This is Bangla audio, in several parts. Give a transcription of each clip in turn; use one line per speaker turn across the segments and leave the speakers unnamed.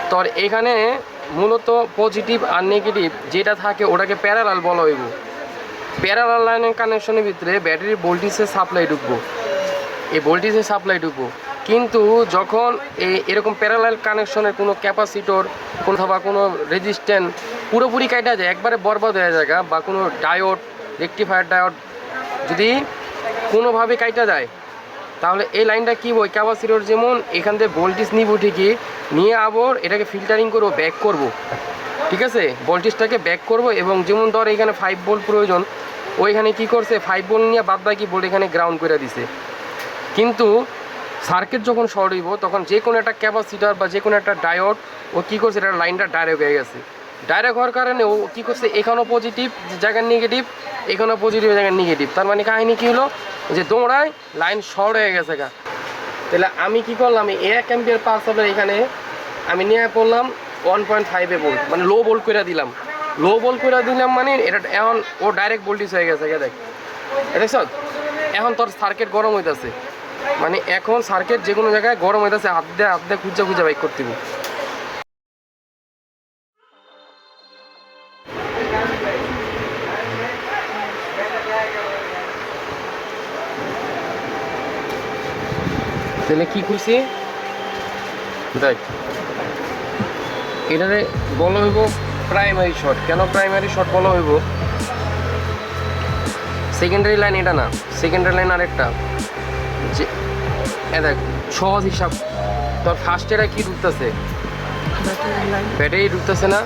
তো এখানে মূলত পজিটিভ আর নেগেটিভ যেটা থাকে ওটাকে প্যারালাল বলা হইব। প্যারালাল লাইনের কানেকশনের ভিতরে ব্যাটারির ভোল্টেজের সাপ্লাই ঢুকবো, এই ভোল্টেজের সাপ্লাই ঢুকবো। কিন্তু যখন এরকম প্যারালাল কানেকশনের কোনো ক্যাপাসিটর কোনো অথবা কোনো রেজিস্ট্যান্স পুরোপুরি কাটা যায়, একবারে বরবাদ হয়ে যায়, বা কোনো ডায়োড রেকটিফায়ার ডায়োড যদি কোনোভাবে কাটা যায়, তাহলে এই লাইনটা কী বই ক্যাপাসিটর যেমন এখান থেকে ভোল্টেজ নিব ঠিকই, নিয়ে আবার এটাকে ফিল্টারিং করবো, ব্যাক করব, ঠিক আছে, ভোল্টেজটাকে ব্যাক করব। এবং যেমন ধর এখানে 5 ভোল্ট প্রয়োজন, ওইখানে কি করছে 5 ভোল্ট নিয়ে বাদ বাকি ভোল্ট এখানে গ্রাউন্ড করে দিছে। কিন্তু সার্কিট যখন শর্ট হইব তখন যে কোনো একটা ক্যাপাসিটার বা যে কোনো একটা ডায়োড ও কী করছে, এটা লাইনটা ডাইরেক্ট হয়ে গেছে। ডাইরেক্ট হওয়ার কারণে ও কী করছে, এখানেও পজিটিভ জায়গার নেগেটিভ, এখানেও পজিটিভ জায়গার নেগেটিভ। তার মানে কাহিনি কী হলো, যে দৌড়ায় লাইন শর্ট হয়ে গেছে গা। তাহলে আমি কি করলাম, 1 অ্যাম্পিয়ার পাওয়ার সাপ্লাই এখানে আমি নিয়ে পড়লাম 1.5 ভোল্ট, মানে লো ভোল্ট করে দিলাম। লো ভোল্ট করে দিলাম মানে এটা এখন ও ডাইরেক্ট ভোল্টেজ হয়ে গেছে। দেখ দেখছ, এখন তোর সার্কিট গরম হইতেছে, মানে এখন সার্কিট যে কোনো জায়গায় গরম হইতেছে, হাত দিয়ে খুঁজা বাইক করতে। তাহলে কি খুঁজছি দেখ, এটারে বলা হইব প্রাইমারি শর্ট। কেন প্রাইমারি শর্ট বলা হইব, সেকেন্ডারি লাইন এটা না, সেকেন্ডারি লাইন আরেকটা। যে দেখ সহজ হিসাব, তোর ফার্স্টেরা কি ঢুকতেছে, ব্যাটারি ঢুকতেছে না,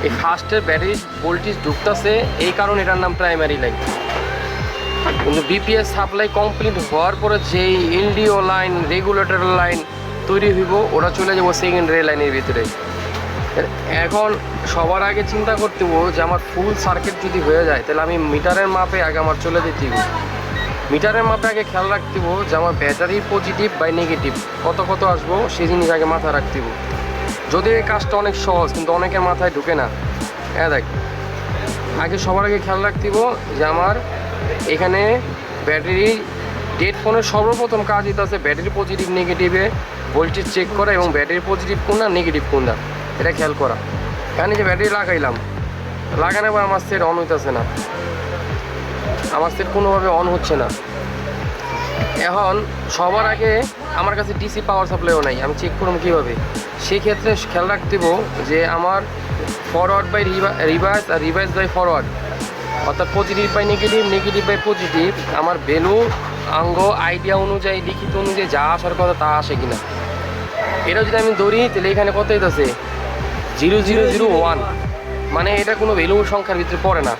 এই ফার্স্টের ব্যাটারি ভোল্টেজ ঢুকতেছে, এই কারণে এটার নাম প্রাইমারি লাইন। কিন্তু বিপিএস সাপ্লাই কমপ্লিট হওয়ার পরে যেই এলডিও লাইন রেগুলেটর লাইন তৈরি হইব, ওরা চলে যাবো সেকেন্ডারি লাইনের ভিতরে। এখন সবার আগে চিন্তা করতে হবো যে আমার ফুল সার্কিট যদি হয়ে যায়, তাহলে আমি মিটারের মাপে আগে আমার চলে যেতে হইব। মিটারের মাপে আগে খেয়াল রাখতে হবো যে আমার ব্যাটারি পজিটিভ বা নেগেটিভ কত কত আসবো, সেই জিনিস আগে মাথায় রাখতে হবো। যদিও এই কাজটা অনেক সহজ, কিন্তু অনেকের মাথায় ঢুকে না। দেখ আগে সবার আগে খেয়াল রাখতে হবো যে আমার এখানে ব্যাটারি ডেড ফোনের সর্বপ্রথম কাজ এটা আছে ব্যাটারি পজিটিভ নেগেটিভে ভোল্টেজ চেক করা, এবং ব্যাটারি পজিটিভ কোনটা নেগেটিভ কোনটা এটা খেয়াল করা। এখানে যে ব্যাটারি লাগাইলাম, লাগানোর পর আমার সেট অন হইতেছে না, আমার সেট কোনোভাবে অন হচ্ছে না। এখন সবার আগে আমার কাছে ডিসি পাওয়ার সাপ্লাইও নাই, আমি চেক করব কীভাবে, সেক্ষেত্রে খেয়াল রাখতে যে আমার ফরওয়ার্ড বাই রিভার্স আর রিভার্স বাই ফরওয়ার্ড, অর্থাৎ positive by negative, negative by positive, আমার ভ্যালু আঙ্গ আইডিয়া অনুযায়ী লিখিত অনুযায়ী যা আসার কথা তা আসে কিনা। এটা যদি আমি ধরি তাহলে এখানে কত হইতেছে 0001, মানে এটা কোনো ভ্যালু সংখ্যার ভিতরে পড়ে না।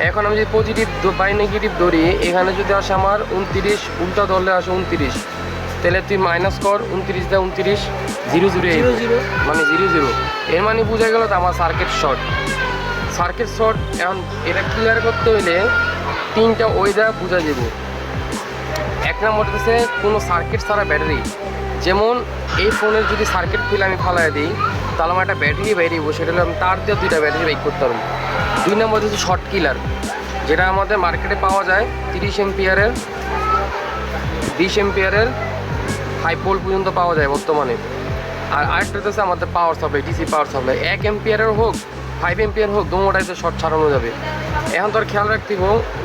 এখন আমি যদি পজিটিভ বাই নেগেটিভ ধরি, এখানে যদি আসে আমার 29, উল্টা ধরলে আসে 29, তাহলে তুই মাইনাস কর 29 দেয় 29, 00 মানে 00, এর মানে বোঝা গেল তো আমার সার্কিট শর্ট। সার্কিট শর্ট এখন এটা ক্লিয়ার করতে হইলে 3টা ওয়েদার বোঝা যাব। 1 নম্বর হচ্ছে কোনো সার্কিট ছাড়া ব্যাটারি, যেমন এই ফোনের যদি সার্কিট খুলে আমি ফালাই দিই, তাহলে আমার একটা ব্যাটারি বেরিয়ে বসে, সেটা হলে আমি তার দিয়ে 2টা ব্যাটারি বাইক করতে পারবো। 2 নম্বর হচ্ছে শর্ট কিলার, যেটা আমাদের মার্কেটে পাওয়া যায় 30 এম্পিয়ারের, 20 এম্পিয়ারের 5 ভোল্ট পর্যন্ত পাওয়া যায় বর্তমানে। আর আরেকটা হচ্ছে আমাদের power supply, DC power supply, 1 এম্পিয়ারের হোক 5 এম্পিয়ার হোক, দুটোটাইতে শর্ট ছাড়ানো যাবে। এখন তোর খেয়াল রাখতে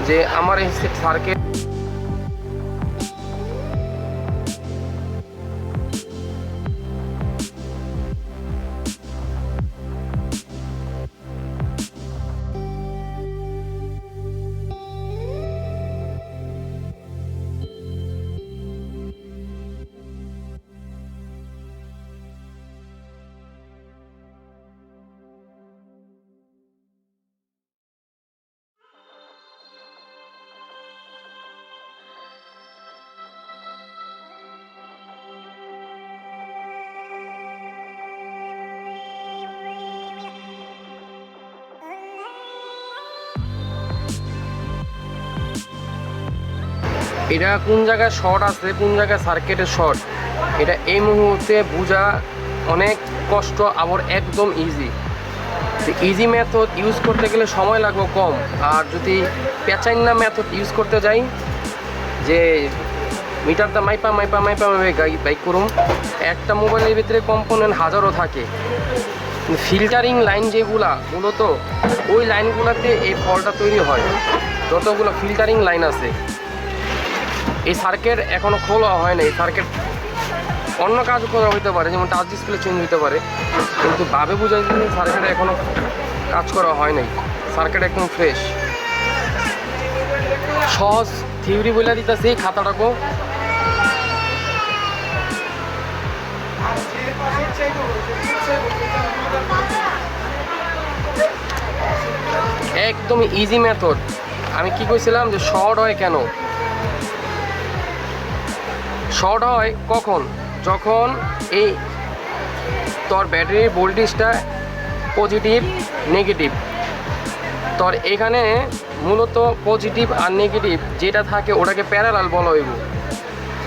যে আমার এই সার্কিট এটা কোন জায়গায় শর্ট আছে, কোন জায়গায় সার্কিটের শর্ট, এটা এই মুহূর্তে বোঝা অনেক কষ্ট, আবার একদম ইজি। ইজি মেথড ইউজ করতে গেলে সময় লাগবে কম, আর যদি পেঁচাইনা মেথড ইউজ করতে যাই, যে মিটারটা মাইপা বাইক করুম। একটা মোবাইলের ভিতরে কম্পোনেন্ট হাজারও থাকে, ফিল্টারিং লাইন যেগুলা মূলত ওই লাইনগুলোতে এই ফলটা তৈরি হয়। যতগুলো ফিল্টারিং লাইন আছে, এই সার্কিট এখনও খোলা হয় না। এই সার্কিট অন্য কাজ করা হইতে পারে, যেমন টাচ ডিসপ্লে চেঞ্জ হইতে পারে, কিন্তু ভাবে বোঝাই যে সার্কিট এখনও কাজ করা হয় নাই। সার্কিট একদম ফ্রেশ। সহজ থিওরি বলে দিতেছি, খাতাটাকে একদম ইজি মেথড। আমি কি কইছিলাম যে শর্ট হয় কেন? শর্ট হয় কখন? যখন এই তোর ব্যাটারির ভোল্টেজটা পজিটিভ নেগেটিভ, তোর এখানে মূলত পজিটিভ আর নেগেটিভ যেটা থাকে ওটাকে প্যারালাল বলা হইব।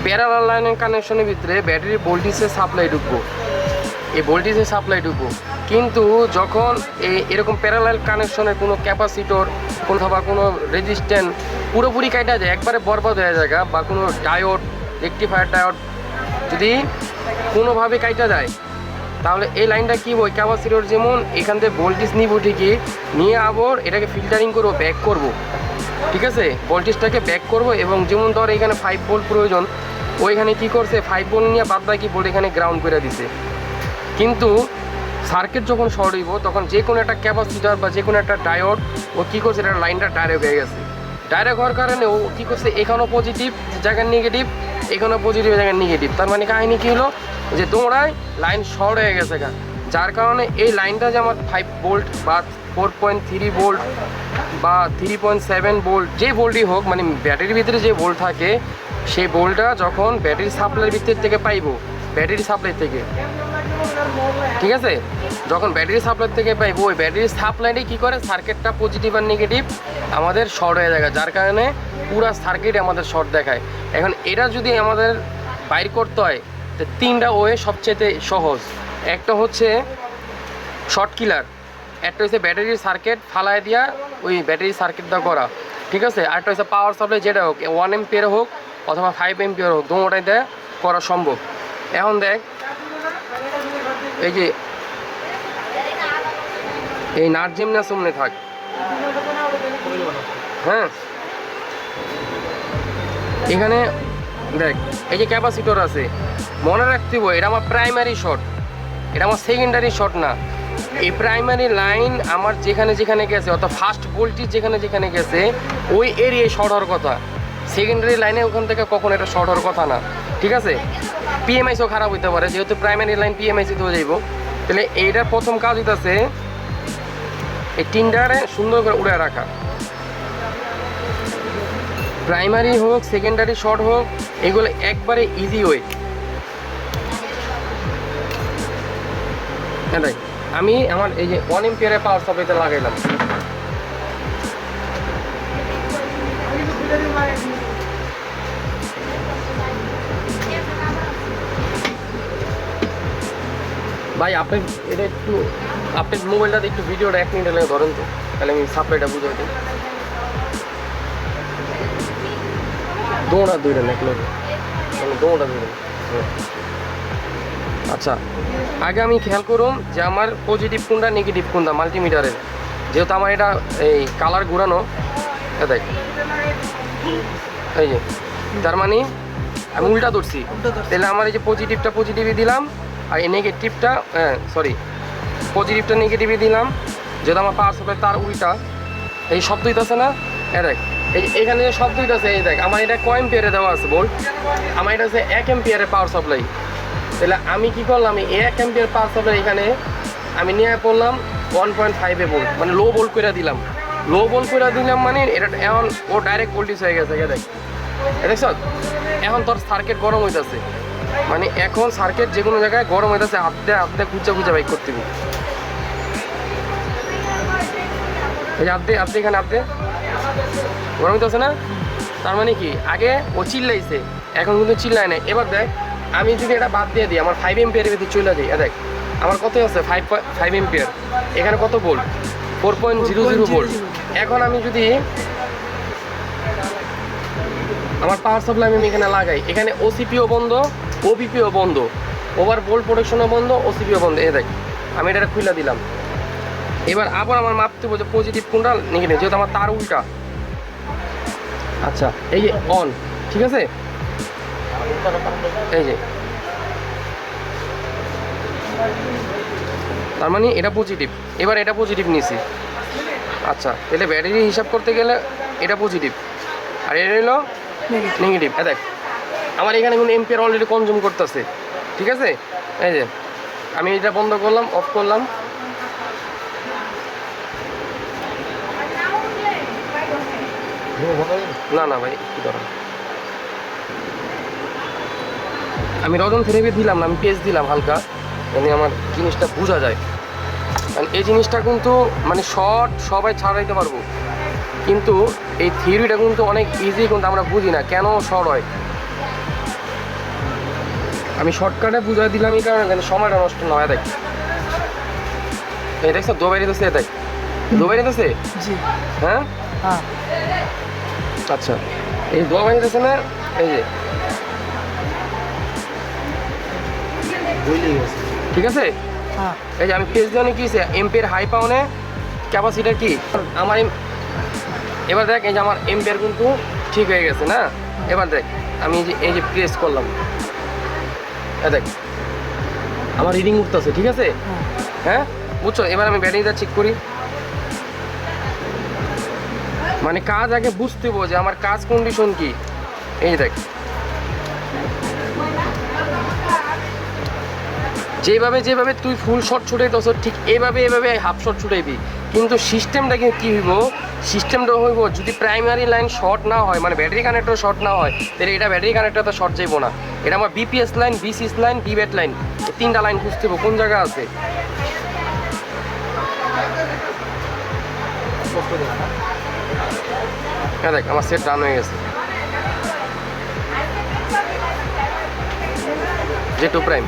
প্যারালাল লাইনের কানেকশনের ভিতরে ব্যাটারির ভোল্টেজের সাপ্লাই ঢুকবো, এই ভোল্টেজের সাপ্লাই ঢুকবো। কিন্তু যখন এরকম প্যারালাল কানেকশনের কোনো ক্যাপাসিটর অথবা কোনো রেজিস্ট্যান্স পুরোপুরি কাটা যায়, একবারে বরবাদ হয়ে যায়, বা কোনো ডায়োড, রেকটিফায়ার ডায়োড যদি কোনোভাবে কাটা যায়, তাহলে এই লাইনটা কী বই ক্যাপাসিটর যেমন এখান থেকে ভোল্টেজ নিব, ঠিকই নিয়ে আবার এটাকে ফিল্টারিং করবো, ব্যাক করব, ঠিক আছে, ভোল্টেজটাকে ব্যাক করব। এবং যেমন ধর এখানে 5 ভোল্ট প্রয়োজন, ওইখানে কি করছে 5 ভোল্ট নিয়ে বাদ বাকি ভোল্ট এখানে গ্রাউন্ড করে দিছে। কিন্তু সার্কিট যখন শর্ট হইব তখন যে কোনো একটা ক্যাপাসিটর বা যে কোনো একটা ডায়োড ও কী করছে, এটা লাইনটা ডাইরেক্ট হয়ে গেছে। ডাইরেক্ট হওয়ার কারণে ও কী করছে, এখানেও পজিটিভ জায়গায় নেগেটিভ, এখানেও পজিটিভ জায়গায় নেগেটিভ। তার মানে কাহিনি কী হলো, যে তোমরাই লাইন শর্ট হয়ে গেছে, যার কারণে এই লাইনটা যে আমার 5 ভোল্ট বা 4.3 ভোল্ট বা 3.7 ভোল্ট যে ভোল্টই হোক, মানে ব্যাটারির ভিতরে যে ভোল্ট থাকে সেই ভোল্টটা যখন ব্যাটারি সাপ্লাইয়ের ভিতর থেকে পাইব, ব্যাটারি সাপ্লাই থেকে, ঠিক আছে, যখন ব্যাটারি সাপ্লাই থেকে পাইব, ওই ব্যাটারি সাপ্লাইটি কী করে, সার্কিটটা পজিটিভ আর নেগেটিভ আমাদের শর্ট হয়ে যায়, যার কারণে পুরো সার্কিট আমাদের শর্ট দেখায়। এখন এটা যদি আমাদের বাইর করতে হয়, তো 3টা ওয়ে সবচেয়ে সহজ। একটা হচ্ছে শর্ট কিলার, একটা হচ্ছে ব্যাটারির সার্কিট ফালায় দিয়া ওই ব্যাটারির সার্কিটটা করা, ঠিক আছে। আরেকটা হচ্ছে পাওয়ার সাপ্লাই, যেটা হোক 1 এম্পিয়ার হোক অথবা 5 এম্পিয়ার হোক, দুটোটাই দেয় করা সম্ভব। এখন দেখ, এই যে এই নাট যেমনি সামনে থাক, হ্যাঁ, এখানে দেখ এই যে ক্যাপাসিটর আছে, মনে রাখতে হবে এটা আমার প্রাইমারি শর্ট, এটা আমার সেকেন্ডারি শর্ট না। এই প্রাইমারি লাইন আমার যেখানে যেখানে গেছে, অর্থাৎ ফার্স্ট ভোল্টেজ যেখানে যেখানে গেছে ওই এরিয়ায় শর্ট হওয়ার কথা। সেকেন্ডারি লাইনে ওখান থেকে কখনো এটা শর্ট হওয়ার কথা না, ঠিক আছে। পিএমআইসও খারাপ হইতে পারে, যেহেতু প্রাইমারি লাইন পিএমআইসিতে হয়ে যাইব। তাহলে এইটার প্রথম কাজ হইতেছে এই টিনটারে সুন্দর করে উড়ে রাখা। প্রাইমারি হোক সেকেন্ডারি শর্ট হোক, এগুলো একবারে ইজি ওয়ে। হ্যাঁ, আমি আমার এই যে 1 এম্পিয়ারের পাওয়ার সাপ্লাইতে লাগাইলাম। ভাই আপনি এটা একটু আপনার মোবাইলটাতে একটু ভিডিওটা 1 মিনিট লাগে ধরেন তো, তাহলে আমি সাপ্লাইটা বুঝাই দিই। দৌড়া দৌড়েন এক লোক, দৌড়া দৌড়েন। আচ্ছা, আগে আমি খেয়াল করুন যে আমার পজিটিভ কোনটা নেগেটিভ কোনটা মাল্টিমিটারের, যেহেতু আমার এটা এই কালার ঘুরানো, দেখ এই যে, তার মানে আমি উল্টা ধরছি, তাহলে আমার এই যে পজিটিভটা পজিটিভই দিলাম আর এই নেগেটিভটা পজিটিভটা নেগেটিভই দিলাম, যেহেতু আমার পাওয়ার সাপ্লাই তার উল্টা। এই শব্দ হইতেছে না, দেখ এখানে যে শব্দ হইতেছে, এই দেখ আমার এটা কয় এম্পিয়ারে দেওয়া আছে বল, আমার এটা হচ্ছে 1 এম্পিয়ারের পাওয়ার সাপ্লাই। তাহলে আমি কি করলাম, এই 1 এম্পিয়ার পাওয়ার সাপ্লাই এখানে আমি নিয়ে পড়লাম 1.5 ভোল্ট, মানে লো ভোল্ট করে দিলাম। লো ভোল্ট করে দিলাম মানে এটা এখন ও ডাইরেক্ট ভোল্টেজ হয়ে গেছে, দেখ দেখছ। এখন তোর সার্কিট গরম হইতেছে, মানে এখন সার্কিট যে কোনো জায়গায় গরম হইতেছে, হাতে খুঁজে বাইক করতে হবে। এই হাতে এখানে হাতে গরম হইতেছে না, তার মানে কি আগে ও চিল্লাইছে, এখন কিন্তু চিল্লায় না। এবার দেখ আমি যদি এটা বাদ দিয়ে দিই, আমার 5 এম্পিয়ারের ভিতরে চলে যাই, দেখ আমার কত আছে 5 এম্পিয়ার, এখানে কত ভোল্ট 4.00 ভোল্ট। এখন আমি যদি আমার পাওয়ার সাপ্লাই আমি এখানে লাগাই, এখানে ওসিপিও বন্ধ, ওবিপিও বন্ধ, ওভার ভোল্ট প্রোটেকশনও বন্ধ, ওসিপিও বন্ধ। এই দেখ আমি এটা খুলে দিলাম। এবার আবার আমার মাপতে বলছে পজিটিভ কোনটা নেগেটিভ, যেহেতু আমার তার উল্টা। আচ্ছা এই যে অন, ঠিক আছে, এই যে তার মানে এটা পজিটিভ। এবার এটা পজিটিভ নিছি। আচ্ছা তাহলে ব্যাটারি হিসাব করতে গেলে এটা পজিটিভ আর এটা হলো নেগেটিভ। দেখ আমার এখানে কিন্তু এম্পিয়ার অলরেডি কনজিউম করতেছে, ঠিক আছে। এই যে আমি এটা বন্ধ করলাম, অফ করলাম। না না ভাই কি ধরো, আমি রজন থেরাপি দিলাম না, আমি পেজ দিলাম হালকা, মানে আমার জিনিসটা বোঝা যায়। কারণ এই জিনিসটা কিন্তু মানে শর্ট সবাই ছাড়াইতে পারবো, কিন্তু এই থিওরিটা কিন্তু অনেক ইজি, কিন্তু আমরা বুঝি না কেন শর্ট হয়। আমি শর্টকাটে বুঝাই দিলাম এই কারণে কিন্তু সময়টা নষ্ট না হয়। দেখ এই দেখছো দোবাই দিতেছে, দেখ দোবাই দিতেছে। হ্যাঁ আচ্ছা এই দোবাই দিতেছে না, এই যে ঠিক আছে। এই যে আমি পেজ দিয়ে কি এম্পের হাই পাউনে ক্যাপাসিটার কি আমার এবার দেখ এই যে আমার এম্পের কিন্তু ঠিক হয়ে গেছে না। এবার দেখ আমি এই যে প্রেস করলাম, দেখ আমার রিডিং উঠতেছে, ঠিক আছে। হ্যাঁ বুঝছো। এবার আমি ব্যাটারিটা চেক করি, মানে কাজ আগে বুঝতে হবে যে আমার কাজ কন্ডিশন কি। এই দেখ যেভাবে যেভাবে তুই ফুল শট ছুটাইতেছ ঠিক এভাবে হাফ শট ছুটাইবি, কিন্তু সিস্টেমটা কি হইব, সিস্টেমটা হইব যদি প্রাইমারি লাইন শর্ট না হয়, মানে ব্যাটারি কানেক্টর শর্ট না হয়, তাহলে এটা ব্যাটারি কানেক্টর তো শর্ট যাইব না। এটা আমার বিপিএস লাইন, বিসিএস লাইন, বিব্যাট লাইন, তিনটা লাইন খুঁজতে হবে কোন জায়গা আছে। হ্যাঁ দেখ আমার সেট রান হয়ে গেছে, যে টু প্রাইম।